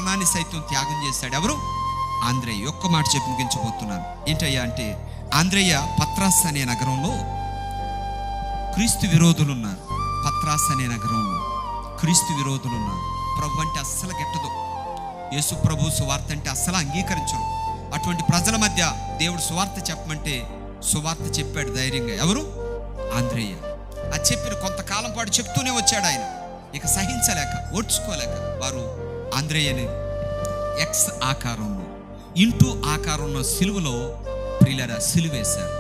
ప్రాణాన్ని సైతం త్యాగం చేశాడు. ఎవరు? ఆంద్రేయ. ఒక్క మాట చెప్పి ముగించబోతున్నాను. ఏంటయ్యా అంటే, ఆంద్రేయ పత్రాస్ అనే నగరంలో క్రీస్తు విరోధులు ఉన్నారు. పత్రాస్ అనే నగరంలో క్రీస్తు విరోధులు ఉన్నారు. ప్రభు అంటే అస్సలు గెట్టదు. యేసు ప్రభు సువార్త అంటే అస్సలు అంగీకరించరు. అటువంటి ప్రజల మధ్య దేవుడు సువార్త చెప్పమంటే సువార్త చెప్పాడు ధైర్యంగా. ఎవరు? ఆంద్రేయ. అది చెప్పిన కొంతకాలం పాటు చెప్తూనే వచ్చాడు ఆయన. ఇక సహించలేక, ఓడ్చుకోలేక వారు ఆంద్రేయని ఎక్స్ ఆకారంలో, ఇంటూ ఆకారంలో సిలువలో ప్రియులారా సిలువేశారు.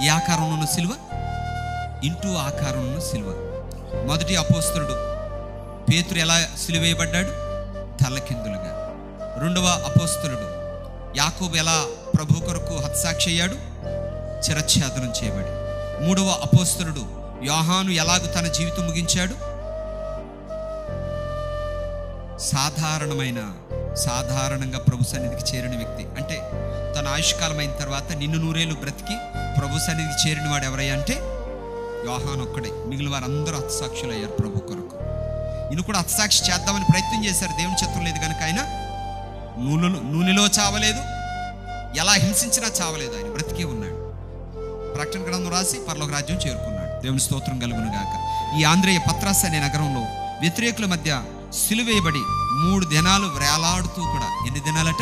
ఈ ఆకారంలో ఉన్న సిలువ, ఇంటూ ఆకారంలో సిలువ. మొదటి అపోస్తలుడు పేతురు ఎలా సిలువేయబడ్డాడు? తలకిందులుగా. రెండవ అపోస్తలుడు యాకోబు ఎలా ప్రభు కొరకు హతసాక్షి అయ్యాడు? చిరఛేదనం చేయబడి. మూడవ అపోస్తలుడు యోహాను ఎలాగూ తన జీవితం ముగించాడు? సాధారణంగా ప్రభు సన్నిధికి చేరిన వ్యక్తి. అంటే తన ఆయుష్కాలం అయిన తర్వాత నిన్ను నూరేళ్ళు బ్రతికి ప్రభు సన్నిధికి చేరిన వాడు ఎవరయ్యా అంటే యోహాను ఒక్కడే. మిగిలిన వారు అందరూ హతసాక్షులు అయ్యారు ప్రభు కొరకు. ఈయన కూడా హతసాక్షి చేద్దామని ప్రయత్నం చేశారు. దేవుని చిత్తం లేదు కనుక ఆయన నూనెలో చావలేదు, ఎలా హింసించినా చావలేదు. ఆయన బ్రతికే ఉన్నాడు. ప్రకటన గ్రంథం రాసి పరలోక రాజ్యం చేరుకున్నాడు. దేవుని స్తోత్రం కలుగును గాక. ఈ ఆంద్రేయ పత్రాస్ అనే నగరంలో వ్యతిరేకుల మధ్య సిలువేయబడి 3 దినాలు వేలాడుతూ కూడా, ఎన్ని దినాలట?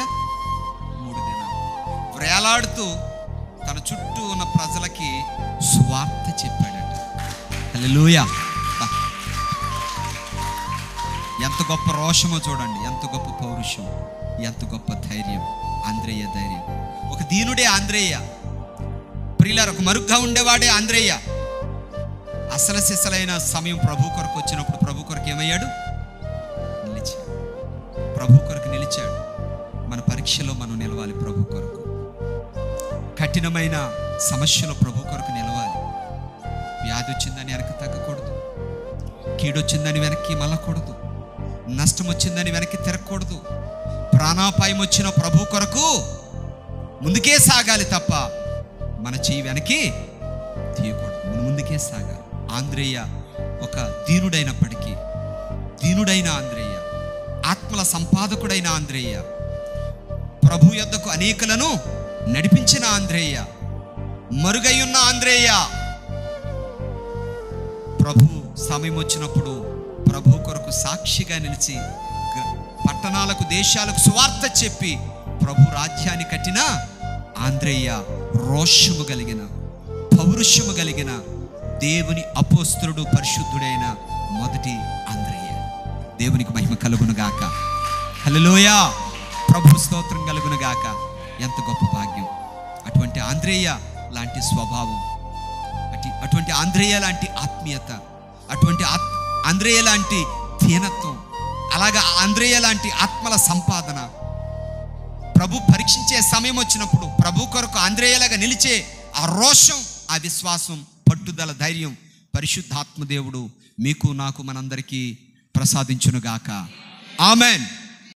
3 దినాలు వేలాడుతూ తన చుట్టూ ఉన్న ప్రజలకి సువార్త చెప్పాడట. హల్లెలూయా. ఎంత గొప్ప రోషమో చూడండి, ఎంత గొప్ప పౌరుషం, ఎంత గొప్ప ధైర్యం. ఆంద్రేయ ధైర్యం. ఒక దీనుడే ఆంద్రేయ. ప్రియులారా, ఒక మరుగ్గా ఉండేవాడే ఆంద్రేయ. అసలు సిసలైన సమయం ప్రభు కొరకు వచ్చినప్పుడు ప్రభు కొరకు ఏమయ్యాడు? నిలిచాడు. ప్రభు కొరకు నిలిచాడు. మన పరీక్షలో మనం నిలవాలి ప్రభు కొరకు. కఠినమైన సమస్యలో ప్రభు కొరకు నిలవాలి. వ్యాధి వచ్చిందని వెనక్కి తగ్గకూడదు. కీడొచ్చిందని వెనక్కి మళ్ళకూడదు. నష్టం వచ్చిందని వెనక్కి తిరగకూడదు. ప్రాణాపాయం వచ్చిన ప్రభు కొరకు ముందుకే సాగాలి తప్ప మన చెయ్యి వెనక్కి తీయకూడదు. ముందుకే సాగాలి. ఆంద్రేయ ఒక దీనుడైనప్పటికీ, దీనుడైన ఆంద్రేయ, ఆత్మల సంపాదకుడైన ఆంద్రేయ, ప్రభు యొద్దకు అనేకులను నడిపించిన ఆంద్రేయ, మరుగైయున్న ఆంద్రేయ, ప్రభు సమయం వచ్చినప్పుడు ప్రభు కొరకు సాక్షిగా నిలిచి పట్టణాలకు, దేశాలకు సువార్త చెప్పి ప్రభు రాజ్యాన్ని కట్టిన ఆంద్రేయ రోషము కలిగిన, పౌరుషము కలిగిన దేవుని అపోస్తలుడు, పరిశుద్ధుడైన మొదటి ఆంద్రేయ. దేవునికి మహిమ కలుగును గాక. హల్లెలూయా. ప్రభు స్తోత్రం కలుగును గాక. ఎంత గొప్ప భాగ్యం. అటువంటి ఆంద్రేయ లాంటి స్వభావం, అటువంటి ఆంద్రేయ లాంటి ఆత్మీయత, అటువంటి ఆంద్రేయ లాంటి దీనత్వం, అలాగా ఆంద్రేయ లాంటి ఆత్మల సంపాదన, ప్రభు పరీక్షించే సమయం వచ్చినప్పుడు ప్రభు కొరకు ఆంద్రేయలాగా నిలిచే ఆ రోషం, ఆ విశ్వాసం, పట్టుదల, ధైర్యం పరిశుద్ధాత్మ దేవుడు మీకు, నాకు, మనందరికీ ప్రసాదించునుగాక. ఆమెన్.